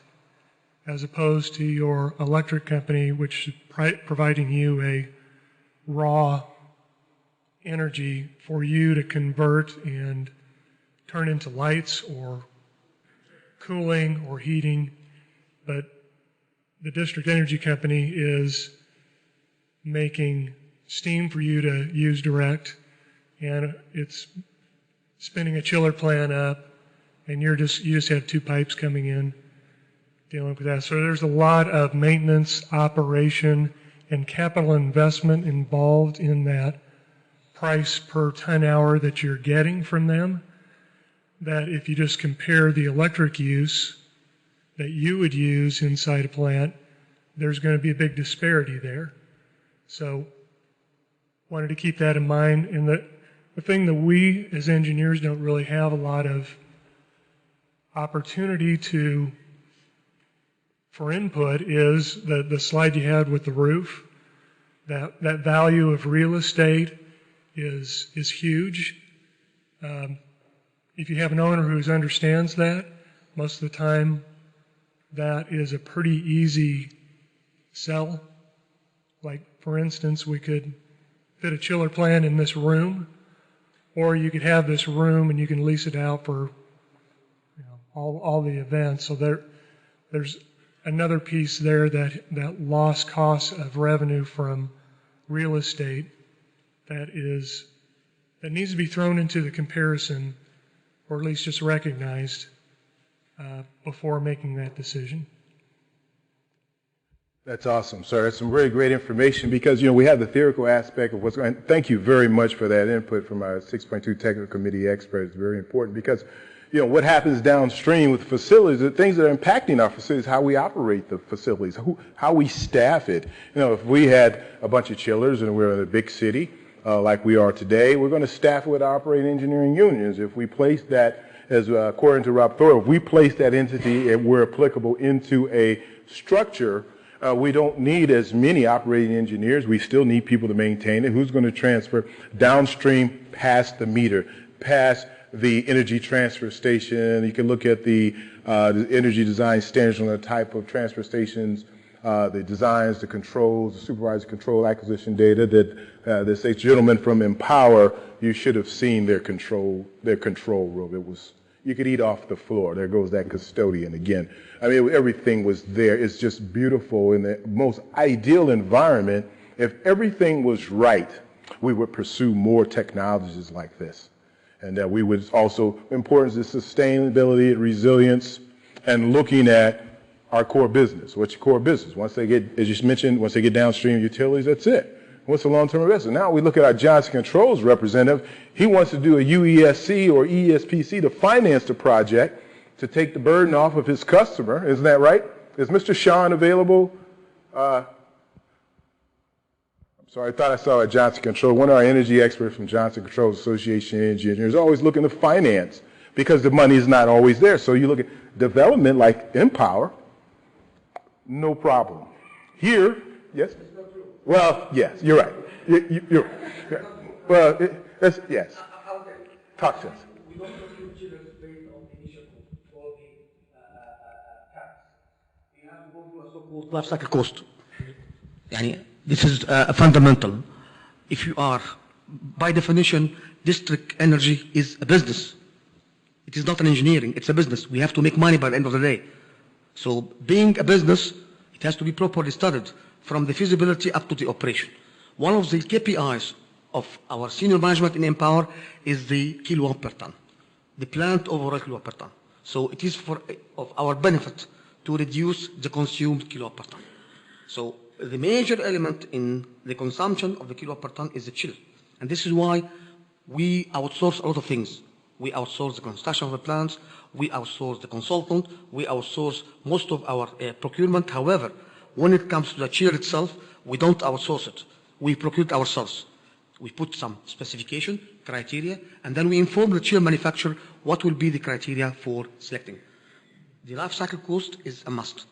as opposed to your electric company, which is providing you a raw energy for you to convert and turn into lights or cooling or heating. But the district energy company is making steam for you to use direct, and it's spinning a chiller plant up, and you just have two pipes coming in dealing with that. So there's a lot of maintenance, operation, and capital investment involved in that price per ton hour that you're getting from them, that if you just compare the electric use that you would use inside a plant, there's going to be a big disparity there. So wanted to keep that in mind. And the thing that we as engineers don't really have a lot of opportunity for input is the slide you had with the roof. That value of real estate is huge. If you have an owner who understands that, most of the time that is a pretty easy sell. Like, for instance, we could fit a chiller plant in this room, or you could have this room and you can lease it out for all the events. So there's another piece there, that lost cost of revenue from real estate that needs to be thrown into the comparison, or at least just recognized before making that decision. That's awesome, sir. That's some really great information because, we have the theoretical aspect of what's going on. Thank you very much for that input from our 6.2 technical committee experts. It's very important because, what happens downstream with facilities, the things that are impacting our facilities, how we operate the facilities, how we staff it. If we had a bunch of chillers and we're in a big city like we are today, we're going to staff it with operating engineering unions. If we place that, as according to Rob Thor, if we place that entity and we're applicable into a structure, we don't need as many operating engineers. We still need people to maintain it. Who's going to transfer downstream past the meter, past the energy transfer station? You can look at the energy design standards on the type of transfer stations, the designs, the controls, the supervised control acquisition data that this gentleman from Empower, you should have seen their control room. You could eat off the floor. There goes that custodian again. Everything was there. It's just beautiful in the most ideal environment. If everything was right, we would pursue more technologies like this. And that we would also, importance of sustainability, resilience, and looking at our core business. What's your core business? Once they get, as you mentioned, once they get downstream utilities, that's it. What's the long-term investment? Now we look at our Johnson Controls representative. He wants to do a UESC or ESPC to finance the project to take the burden off of his customer. Isn't that right? Is Mr. Sean available? I'm sorry, I thought I saw a Johnson Controls. One of our energy experts from Johnson Controls Association engineers always looking to finance because the money is not always there. So you look at development like Empower, no problem. Here, yes? Well, yes, you're right. You're right. Well, yes. Talk to us. We don't compute chillers based on the initial cost or the tax. We have to go through a so-called life cycle cost. This is fundamental. If you are, by definition, district energy is a business. It is not an engineering, it's a business. We have to make money by the end of the day. So being a business, it has to be properly studied from the feasibility up to the operation. One of the KPIs of our senior management in Empower is the kilowatt per ton, the plant overall kilowatt per ton. So it is of our benefit to reduce the consumed kilowatt per ton. So the major element in the consumption of the kilowatt per ton is the chiller. And this is why we outsource a lot of things. We outsource the construction of the plants, we outsource the consultant, we outsource most of our procurement. However, when it comes to the chiller itself, we don't outsource it. We procure it ourselves. We put some specification, criteria, and then we inform the chiller manufacturer what will be the criteria for selecting. The life cycle cost is a must.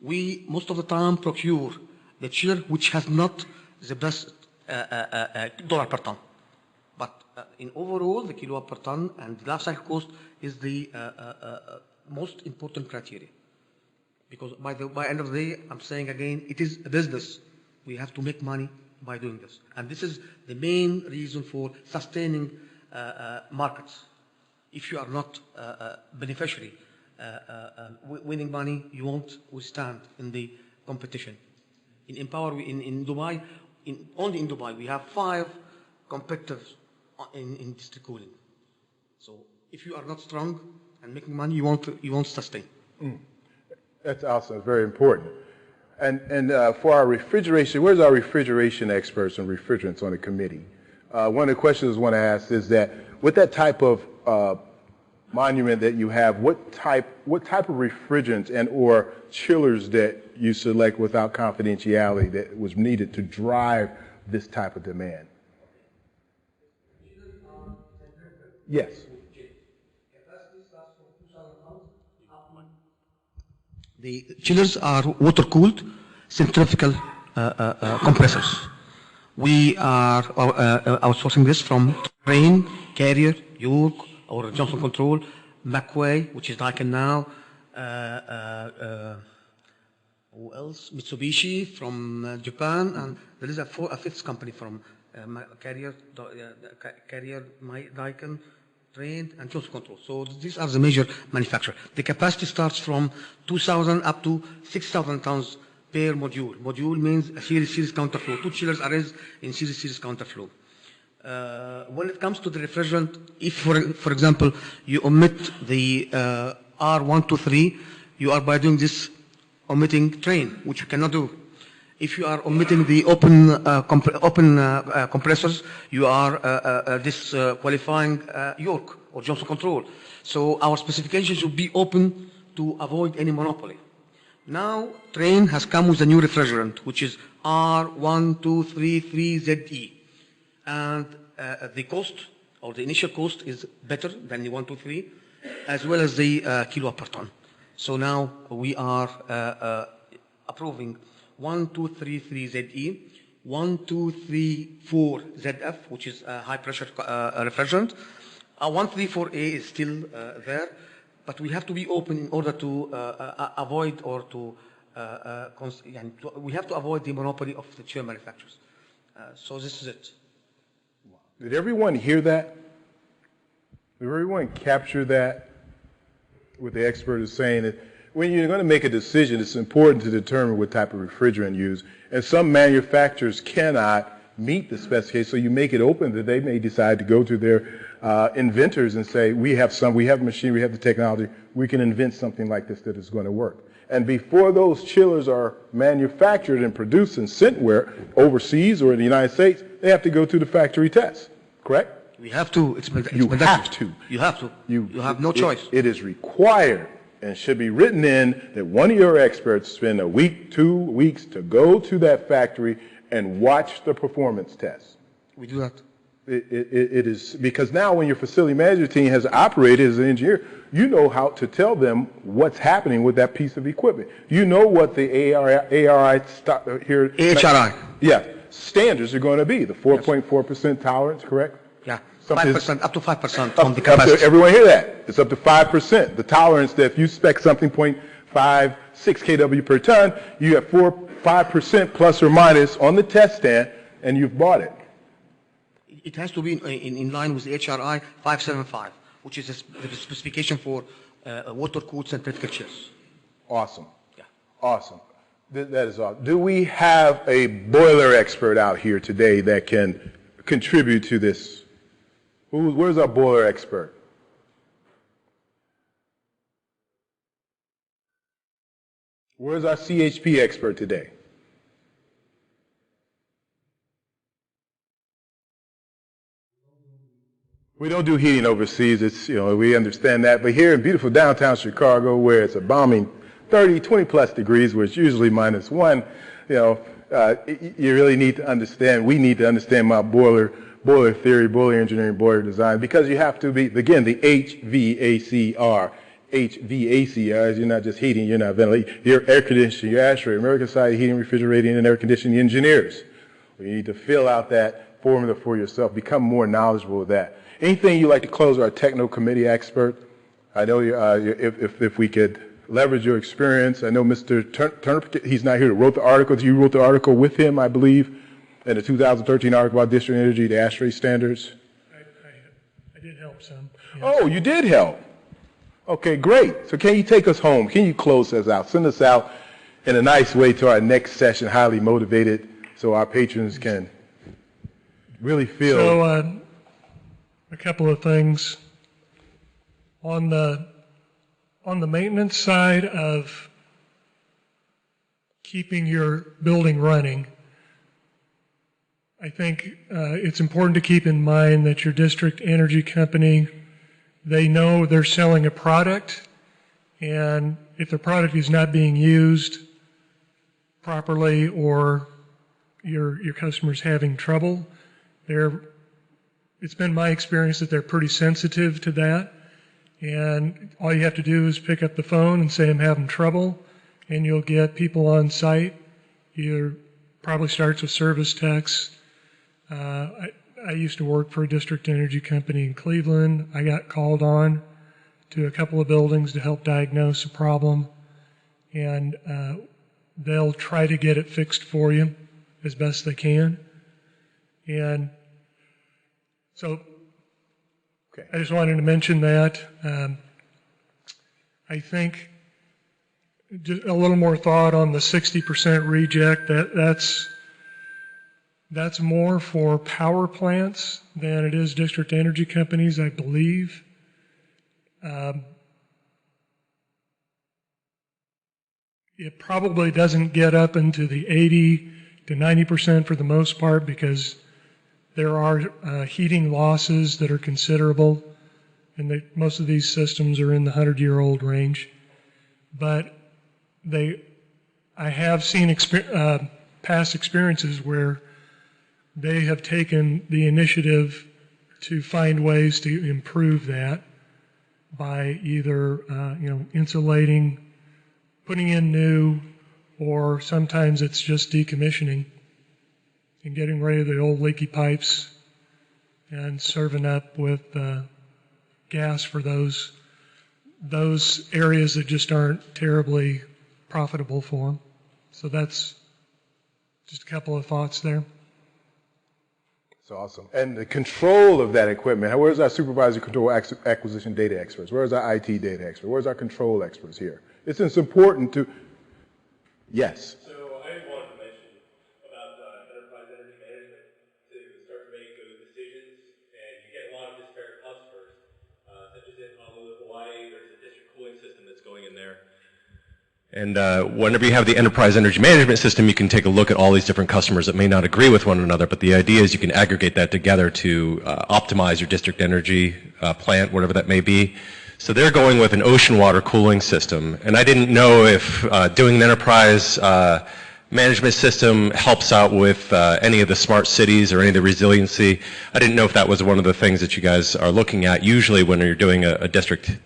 We, most of the time, procure the chiller which has not the best dollar per ton. But in overall, the kilowatt per ton and the life cycle cost is the most important criteria. Because by the end of the day, I'm saying again, it is a business. We have to make money by doing this. And this is the main reason for sustaining markets. If you are not beneficiary, winning money, you won't withstand in the competition. In Empower, in Dubai, only in Dubai, we have 5 competitors in district cooling. So if you are not strong and making money, you won't sustain. That's awesome. It's very important. And for our refrigeration, where's our refrigeration experts and refrigerants on the committee? One of the questions I want to ask is that with that type of monument that you have, what type of refrigerants and or chillers that you select without confidentiality that was needed to drive this type of demand? Yes. The chillers are water-cooled centrifugal compressors. We are outsourcing this from Rain, Carrier, York, or Johnson Control, McWay, which is Daikin now, Who else? Mitsubishi from Japan, and there is a fifth company from Carrier, Daikin, Trained, and Johnson Control. So these are the major manufacturers. The capacity starts from 2,000 up to 6,000 tons per module. Module means a series counterflow. 2 chillers arranged in series counterflow. When it comes to the refrigerant, if for example you omit the R123, you are by doing this omitting train, which you cannot do. If you are omitting the open compressors, you are disqualifying York or Johnson Control. So our specifications should be open to avoid any monopoly. Now, Train has come with a new refrigerant, which is R1233ZE. And the cost, or the initial cost, is better than the 123, as well as the kilowatt per ton. So now we are approving 1233ZE, 1234ZF, which is a high pressure refrigerant. 134A is still there, but we have to be open in order to avoid or we have to avoid the monopoly of the chair manufacturers. So this is it. Did everyone hear that? Did everyone capture that? What the expert is saying that when you're going to make a decision, it's important to determine what type of refrigerant you use. And some manufacturers cannot meet the specification, so you make it open that they may decide to go to their inventors and say, we have a machine, we have the technology, we can invent something like this that is going to work. And before those chillers are manufactured and produced and sent where, overseas or in the United States, they have to go through the factory test, correct? We have to. You have to. You have to. You have no choice. It is required and should be written in that one of your experts spend a week, 2 weeks to go to that factory and watch the performance test. We do that. It is because now when your facility management team has operated as an engineer, you know how to tell them what's happening with that piece of equipment. You know what the ASHRAE standards are going to be. The 4.4% tolerance, correct? Yeah, 5%, up to 5% from the capacity. Everyone hear that? It's up to 5%. The tolerance that if you spec something 0.56 kW per ton, you have 5% plus or minus on the test stand, and you've bought it. It has to be in line with the ASHRAE 575, which is the specification for water-cooled synthetic chillers. Awesome. Yeah. Awesome. That is awesome. Do we have a boiler expert out here today that can contribute to this? Where's our boiler expert? Where's our CHP expert today? We don't do heating overseas. It's, we understand that. But here in beautiful downtown Chicago, where it's a balmy 30, 20 plus degrees, where it's usually -1, you really need to understand, we need to understand my boiler theory, boiler engineering, boiler design, because you have to be, again, the HVACR. HVACR is you're not just heating, you're not ventilating, you're air conditioning, you're ASHRAE, American Society of Heating, Refrigerating, and Air Conditioning Engineers. You need to fill out that formula for yourself, become more knowledgeable with that. Anything you'd like to close our techno committee expert? I know if we could leverage your experience. I know Mr. Turner, he's not here, wrote the article. You wrote the article with him, I believe, in the 2013 article about district energy, the ASHRAE standards. I did help some. Yes. Oh, you did help. Okay, great. So can you take us home? Can you close us out? Send us out in a nice way to our next session, highly motivated, so our patrons can really feel. So, a couple of things. On the maintenance side of keeping your building running, I think it's important to keep in mind that your district energy company, they know they're selling a product, and if the product is not being used properly or your customer's having trouble, it's been my experience that they're pretty sensitive to that, and all you have to do is pick up the phone and say, I'm having trouble, and you'll get people on site. Probably starts with service techs. I used to work for a district energy company in Cleveland. I got called on to a couple of buildings to help diagnose a problem, and they'll try to get it fixed for you as best they can. And so Okay. I just wanted to mention that. I think just a little more thought on the 60% reject. That's more for power plants than it is district energy companies, I believe. It probably doesn't get up into the 80 to 90% for the most part because there are heating losses that are considerable, and most of these systems are in the 100-year-old range. But I have seen past experiences where they have taken the initiative to find ways to improve that by either insulating, putting in new, or sometimes it's just decommissioning and getting rid of the old leaky pipes and serving up with gas for those areas that just aren't terribly profitable for them. So that's just a couple of thoughts there. That's awesome. And the control of that equipment, where's our supervisor control acquisition data experts? Where's our IT data expert? Where's our control experts here? It's important to, yes. So I wanted to mention about enterprise energy management to start to make those decisions, and you get a lot of disparate customers, such as in Honolulu, Hawaii. There's a district cooling system that's going in there. And whenever you have the enterprise energy management system, you can take a look at all these different customers that may not agree with one another, but the idea is you can aggregate that together to optimize your district energy plant, whatever that may be. So they're going with an ocean water cooling system, and I didn't know if doing an enterprise management system helps out with any of the smart cities or any of the resiliency. I didn't know if that was one of the things that you guys are looking at usually when you're doing a district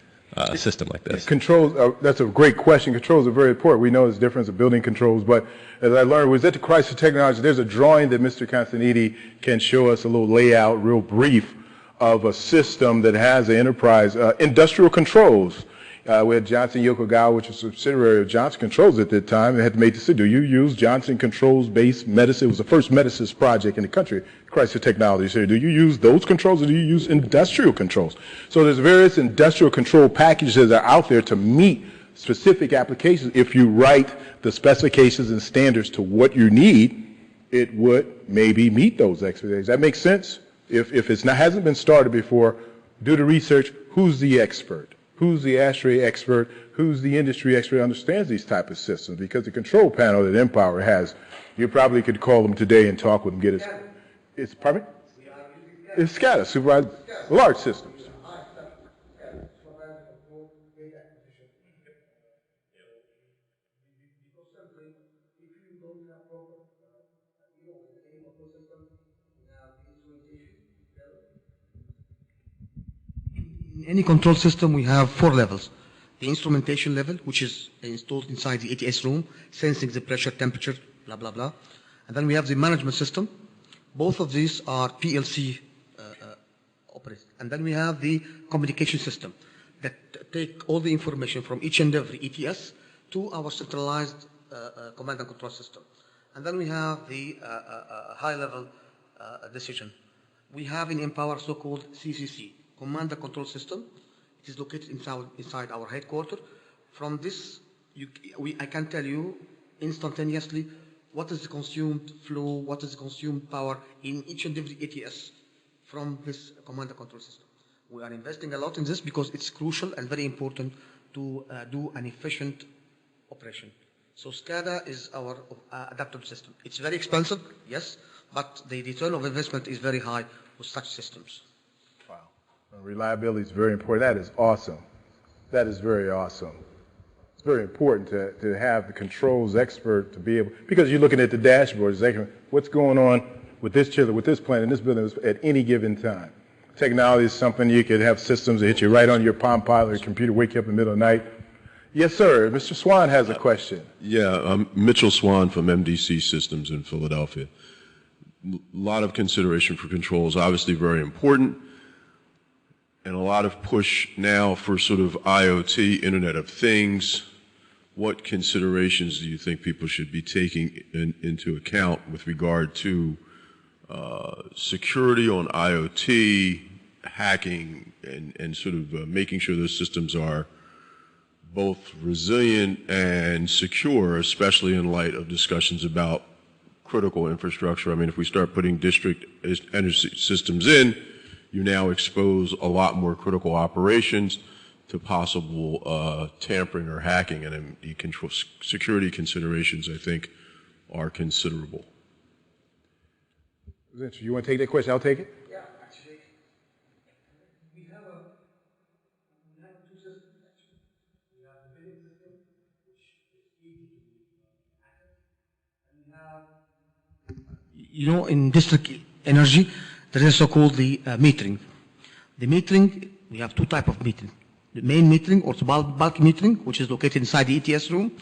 system like this. Controls, that's a great question. Controls are very important. We know there's a difference of building controls, but as I learned, was at the Crisis Technology, there's a drawing that Mr. Constantini can show us, a little layout, real brief, of a system that has an enterprise, industrial controls. We had Johnson Yokogawa, which was a subsidiary of Johnson Controls at that time. They had to make the decision, do you use Johnson Controls-based medicine? It was the first medicines project in the country, Crisis Technology. So do you use those controls or do you use industrial controls? So there's various industrial control packages that are out there to meet specific applications. If you write the specifications and standards to what you need, it would maybe meet those expectations. That makes sense? If it hasn't been started before, do the research. Who's the expert? Who's the ASHRAE expert? Who's the industry expert who understands these type of systems? Because the control panel that Empower has, you probably could call them today and talk with them, get it. It's, pardon me? It's SCADA, supervised large systems. In any control system, we have 4 levels. The instrumentation level, which is installed inside the ATS room, sensing the pressure, temperature, blah, blah, blah. And then we have the management system. Both of these are PLC operated. And then we have the communication system that take all the information from each and every ETS to our centralized command and control system. And then we have the high-level decision. We have in Empower so-called CCC, Command and Control System. It is located inside our headquarters. From this, I can tell you instantaneously what is the consumed flow, what is the consumed power in each and every ATS from this Command and Control System. We are investing a lot in this because it's crucial and very important to do an efficient operation. So SCADA is our adaptive system. It's very expensive, yes, but the return of investment is very high with such systems. Wow. Reliability is very important. That is awesome. That is very awesome. It's very important to have the controls expert to be able, because you're looking at the dashboard, what's going on with this chiller, with this plant, in this building at any given time. Technology is something you could have systems that hit you right on your Palm Pilot or computer, wake you up in the middle of the night. Yes, sir. Mr. Swan has a question. Yeah, I'm Mitchell Swan from MDC Systems in Philadelphia. A lot of consideration for controls, obviously very important, and a lot of push now for sort of IoT, Internet of Things. what considerations do you think people should be taking into account with regard to security on IoT, hacking, and sort of making sure those systems are both resilient and secure, especially in light of discussions about critical infrastructure? I mean, if we start putting district energy systems in, you now expose a lot more critical operations to possible tampering or hacking, and the security considerations, I think, are considerable. You want to take that question? I'll take it. Yeah, actually, we have two systems. Actually, we have the billing system, which is easy to access, and we have, in district energy, there is so-called the metering. The metering, we have two types of metering. The main metering, or the bulk metering, which is located inside the ETS room,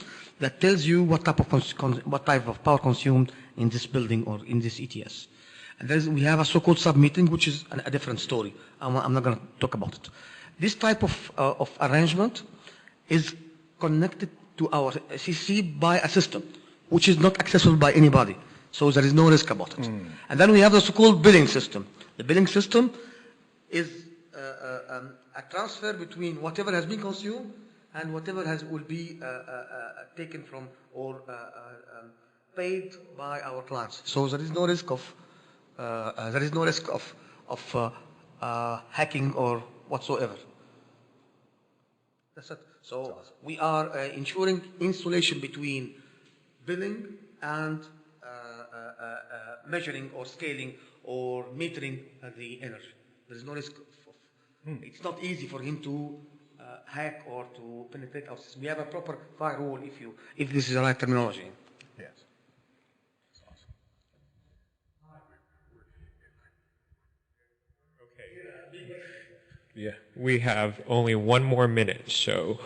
that tells you what type of power consumed in this building or in this ETS. And we have a so-called sub-metering, which is a different story. I'm not going to talk about it. This type of arrangement is connected to our CC by a system, which is not accessible by anybody. So there is no risk about it. And then we have the so-called billing system. The billing system is a transfer between whatever has been consumed and whatever will be taken from or paid by our clients. So there is no risk of hacking or whatsoever. That's it. So we are ensuring insulation between billing and measuring or scaling or metering the energy. There is no risk of it's not easy for him to hack or to penetrate our system. We have a proper firewall, if this is the right terminology. Yes. Okay. Yeah, we have only one more minute, so.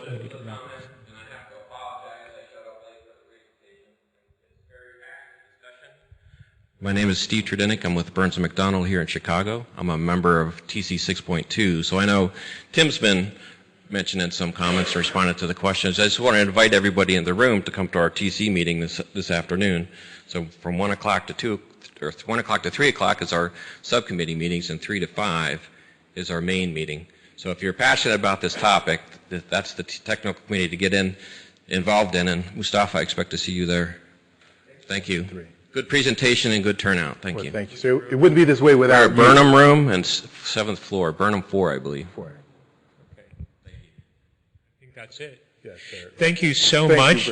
My name is Steve Tredenik. I'm with Burns & McDonnell here in Chicago. I'm a member of TC 6.2. So I know Tim's been mentioning some comments and responding to the questions. I just want to invite everybody in the room to come to our TC meeting this afternoon. So from 1 o'clock to 1 o'clock to 3 o'clock is our subcommittee meetings, and 3 to 5 is our main meeting. So if you're passionate about this topic, that's the technical committee to get involved in. And Mustafa, I expect to see you there. Thank you. Good presentation and good turnout. Thank you. Thank you. So it wouldn't be this way without you. Burnham Room and 7th floor. Burnham 4, I believe. Okay. Thank you. I think that's it. Yes, sir. Thank you so Thank you much. very